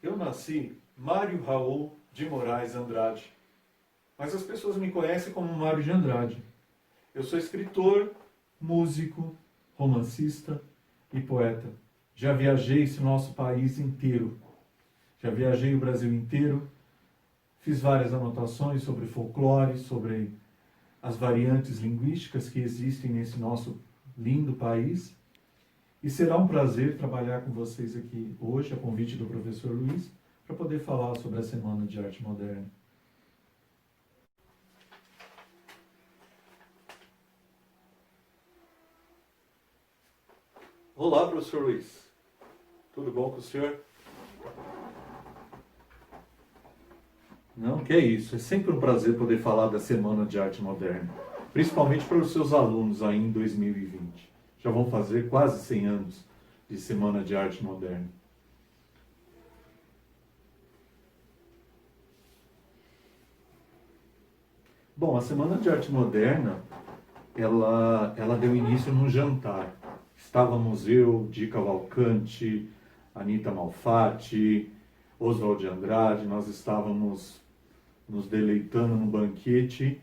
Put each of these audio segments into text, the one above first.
Eu nasci Mário Raul de Moraes Andrade, mas as pessoas me conhecem como Mário de Andrade. Eu sou escritor, músico, romancista e poeta. Já viajei esse nosso país inteiro. Já viajei o Brasil inteiro. Fiz várias anotações sobre folclore, sobre as variantes linguísticas que existem nesse nosso lindo país. E será um prazer trabalhar com vocês aqui hoje, a convite do professor Luiz, para poder falar sobre a Semana de Arte Moderna. Olá, professor Luiz. Tudo bom com o senhor? Não, que é isso. É sempre um prazer poder falar da Semana de Arte Moderna, principalmente para os seus alunos aí em 2020. Já vão fazer quase 100 anos de Semana de Arte Moderna. Bom, a Semana de Arte Moderna, ela deu início num jantar. Estávamos eu, Di Cavalcante, Anita Malfatti, Oswald de Andrade, nós estávamos nos deleitando num banquete.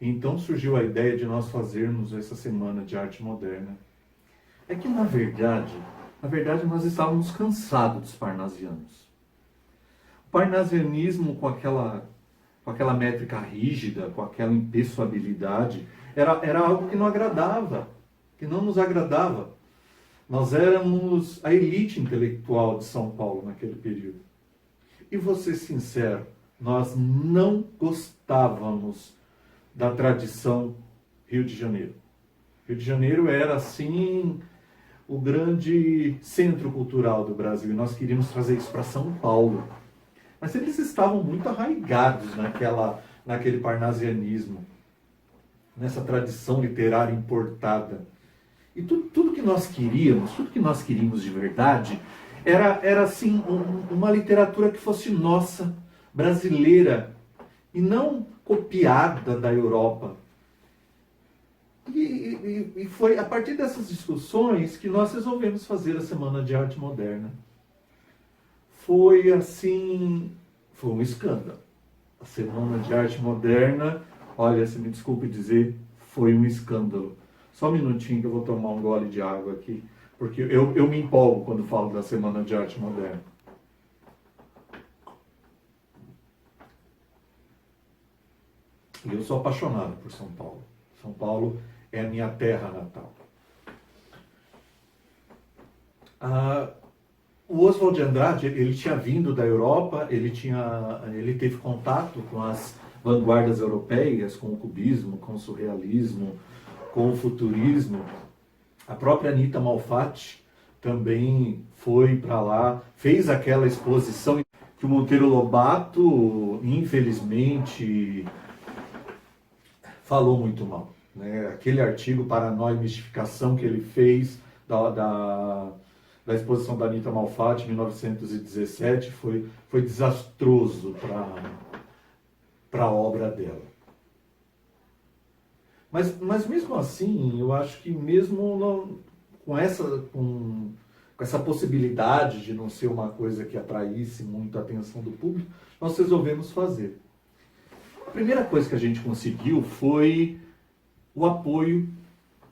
Então surgiu a ideia de nós fazermos essa Semana de Arte Moderna. É que, na verdade, nós estávamos cansados dos parnasianos. O parnasianismo com aquela métrica rígida, com aquela impessoabilidade, era algo que não agradava, que não nos agradava. Nós éramos a elite intelectual de São Paulo naquele período. E vou ser sincero, nós não gostávamos da tradição Rio de Janeiro. Rio de Janeiro era, assim, o grande centro cultural do Brasil, e nós queríamos trazer isso para São Paulo. Mas eles estavam muito arraigados naquele parnasianismo, nessa tradição literária importada. E tudo que nós queríamos de verdade, era assim, uma literatura que fosse nossa, brasileira, e não copiada da Europa. E foi a partir dessas discussões que nós resolvemos fazer a Semana de Arte Moderna. Foi assim, foi um escândalo. A Semana de Arte Moderna, olha, se me desculpe dizer, foi um escândalo. Só um minutinho que eu vou tomar um gole de água aqui, porque eu me empolgo quando falo da Semana de Arte Moderna. E eu sou apaixonado por São Paulo. São Paulo é a minha terra natal. O Oswald de Andrade, ele tinha vindo da Europa, ele teve contato com as vanguardas europeias, com o cubismo, com o surrealismo, com o futurismo. A própria Anita Malfatti também foi para lá, fez aquela exposição que o Monteiro Lobato, infelizmente, falou muito mal, né? Aquele artigo Paranoia e Mistificação que ele fez da exposição da Anita Malfatti em 1917 foi desastroso para a obra dela. Mas mesmo assim, eu acho que mesmo com essa possibilidade de não ser uma coisa que atraísse muito a atenção do público, nós resolvemos fazer. A primeira coisa que a gente conseguiu foi o apoio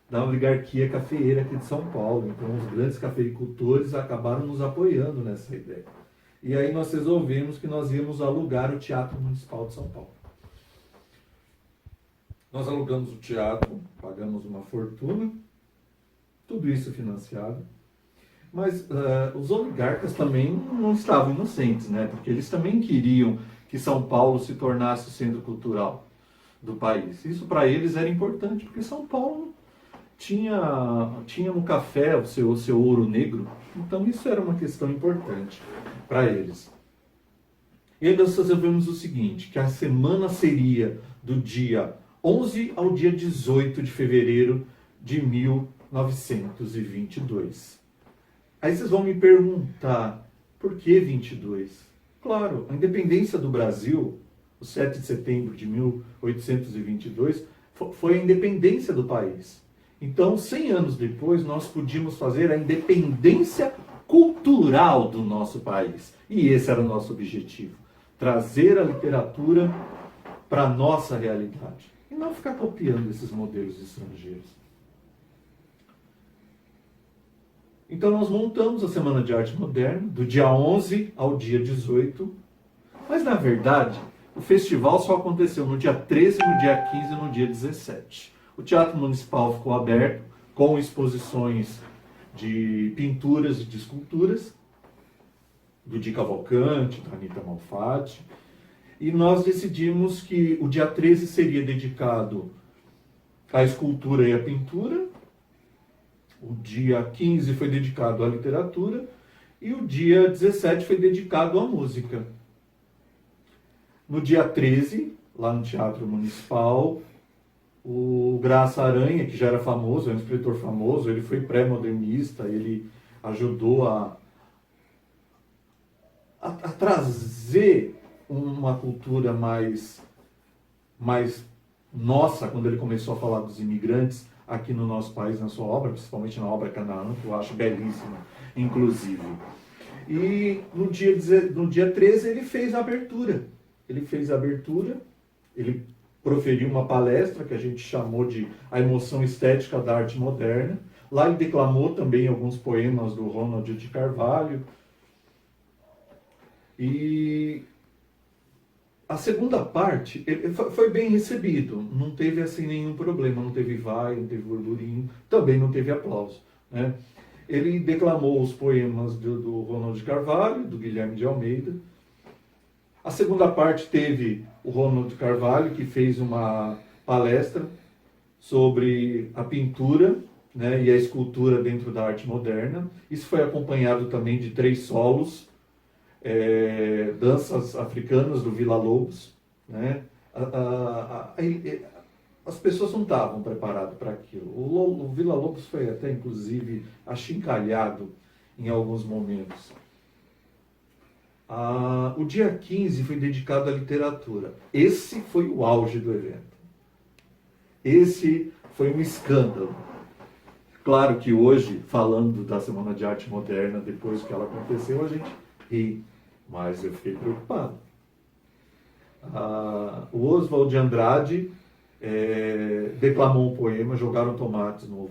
da oligarquia cafeeira aqui de São Paulo. Então os grandes cafeicultores acabaram nos apoiando nessa ideia. E aí nós resolvemos que nós íamos alugar o Teatro Municipal de São Paulo. Nós alugamos o teatro, pagamos uma fortuna, tudo isso financiado. Mas os oligarcas também não estavam inocentes, né? Porque eles também queriam que São Paulo se tornasse o centro cultural do país. Isso para eles era importante, porque São Paulo tinha no café o seu ouro negro, então isso era uma questão importante para eles. E aí nós resolvemos o seguinte, que a semana seria do dia 11 ao dia 18 de fevereiro de 1922. Aí vocês vão me perguntar, por que 22? Claro, a independência do Brasil, o 7 de setembro de 1822, foi a independência do país. Então, 100 anos depois, nós podíamos fazer a independência cultural do nosso país. E esse era o nosso objetivo, trazer a literatura para a nossa realidade e não ficar copiando esses modelos estrangeiros. Então nós montamos a Semana de Arte Moderna, do dia 11 ao dia 18, mas na verdade o festival só aconteceu no dia 13, no dia 15 e no dia 17. O Teatro Municipal ficou aberto, com exposições de pinturas e de esculturas, do Di Cavalcanti, da Anita Malfatti, e nós decidimos que o dia 13 seria dedicado à escultura e à pintura, o dia 15 foi dedicado à literatura, e o dia 17 foi dedicado à música. No dia 13, lá no Teatro Municipal, o Graça Aranha, que já era famoso, é um escritor famoso, ele foi pré-modernista, ele ajudou a trazer uma cultura mais nossa, quando ele começou a falar dos imigrantes aqui no nosso país, na sua obra, principalmente na obra Canaã, que eu acho belíssima, inclusive. E no dia 13 ele fez a abertura. Ele proferiu uma palestra que a gente chamou de A Emoção Estética da Arte Moderna. Lá ele declamou também alguns poemas do Ronald de Carvalho. E a segunda parte foi bem recebido, não teve assim nenhum problema, não teve vai, não teve burburinho, também não teve aplauso, né? Ele declamou os poemas do Ronald de Carvalho, do Guilherme de Almeida. A segunda parte teve o Ronald de Carvalho, que fez uma palestra sobre a pintura, né, e a escultura dentro da arte moderna. Isso foi acompanhado também de 3 solos, danças africanas do Villa Lobos, né? As pessoas não estavam preparadas para aquilo. O Villa Lobos foi até, inclusive, achincalhado em alguns momentos. O dia 15 foi dedicado à literatura. Esse foi o auge do evento. Esse foi um escândalo. Claro que hoje, falando da Semana de Arte Moderna, depois que ela aconteceu, a gente ri, mas eu fiquei preocupado. O Oswald de Andrade declamou um poema, Jogaram Tomates no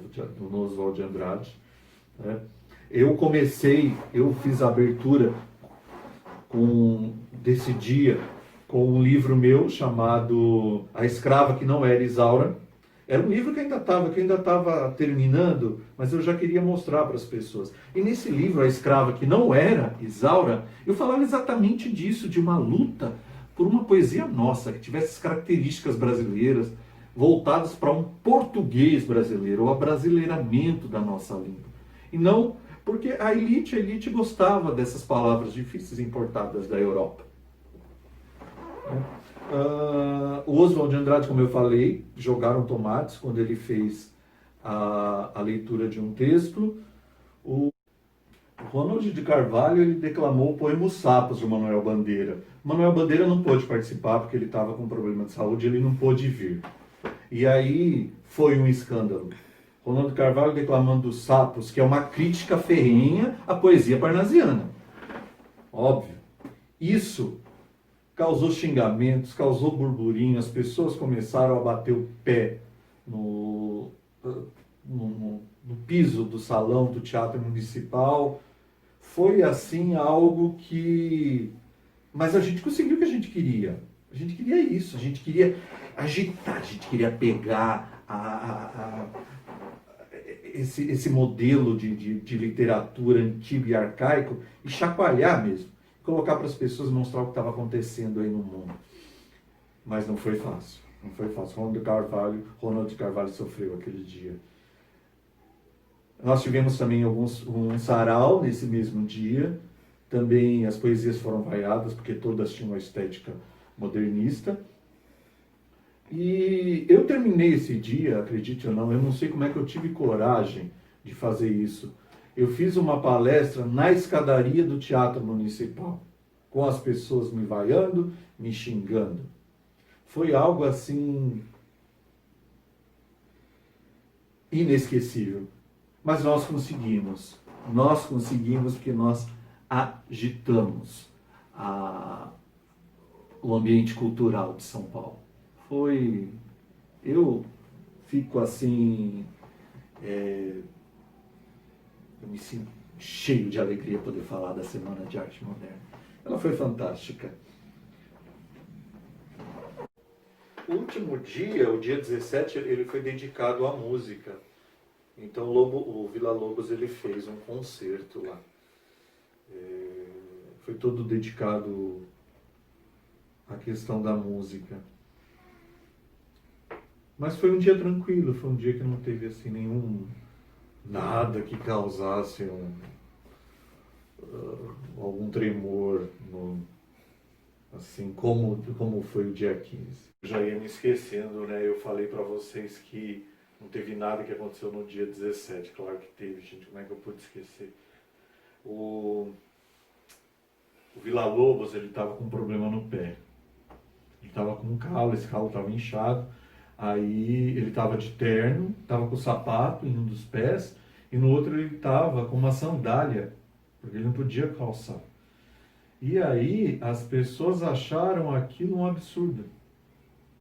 Oswald de Andrade, né? Eu fiz a abertura desse dia com um livro meu chamado A Escrava que Não Era Isaura. Era um livro que ainda estava terminando, mas eu já queria mostrar para as pessoas. E nesse livro, A Escrava que Não Era Isaura, eu falava exatamente disso, de uma luta por uma poesia nossa, que tivesse as características brasileiras, voltadas para um português brasileiro, o abrasileiramento da nossa língua. E não porque a elite gostava dessas palavras difíceis importadas da Europa. O Oswald de Andrade, como eu falei, Jogaram Tomates, quando ele fez a leitura de um texto. O Ronald de Carvalho, ele declamou o poema Os Sapos, de Manuel Bandeira. Manuel Bandeira não pôde participar porque ele estava com problema de saúde, ele não pôde vir. E aí foi um escândalo. Ronald de Carvalho declamando Os Sapos, que é uma crítica ferrenha à poesia parnasiana. Óbvio. Isso causou xingamentos, causou burburinho, as pessoas começaram a bater o pé no piso do salão do Teatro Municipal. Foi assim algo que... Mas a gente conseguiu o que a gente queria. A gente queria isso, a gente queria agitar, a gente queria pegar esse modelo de literatura antigo e arcaico e chacoalhar mesmo. Colocar para as pessoas, mostrar o que estava acontecendo aí no mundo. Mas não foi fácil. Não foi fácil. Ronald de Carvalho sofreu aquele dia. Nós tivemos também um sarau nesse mesmo dia. Também as poesias foram vaiadas, porque todas tinham uma estética modernista. E eu terminei esse dia, acredite ou não, eu não sei como é que eu tive coragem de fazer isso. Eu fiz uma palestra na escadaria do Teatro Municipal, com as pessoas me vaiando, me xingando. Foi algo assim inesquecível. Mas nós conseguimos. Nós conseguimos porque nós agitamos o ambiente cultural de São Paulo. Eu fico assim, eu me sinto cheio de alegria poder falar da Semana de Arte Moderna. Ela foi fantástica. O último dia, o dia 17, ele foi dedicado à música. Então o Vila Lobos ele fez um concerto lá. Foi todo dedicado à questão da música. Mas foi um dia tranquilo, foi um dia que não teve assim nada que causasse algum tremor, assim como foi o dia 15. Eu já ia me esquecendo, né? Eu falei para vocês que não teve nada que aconteceu no dia 17. Claro que teve, gente. Como é que eu pude esquecer? O Vila Lobos, ele estava com um problema no pé. Ele estava com um calo, esse calo estava inchado. Aí ele estava de terno, estava com o sapato em um dos pés, e no outro ele estava com uma sandália, porque ele não podia calçar. E aí as pessoas acharam aquilo um absurdo.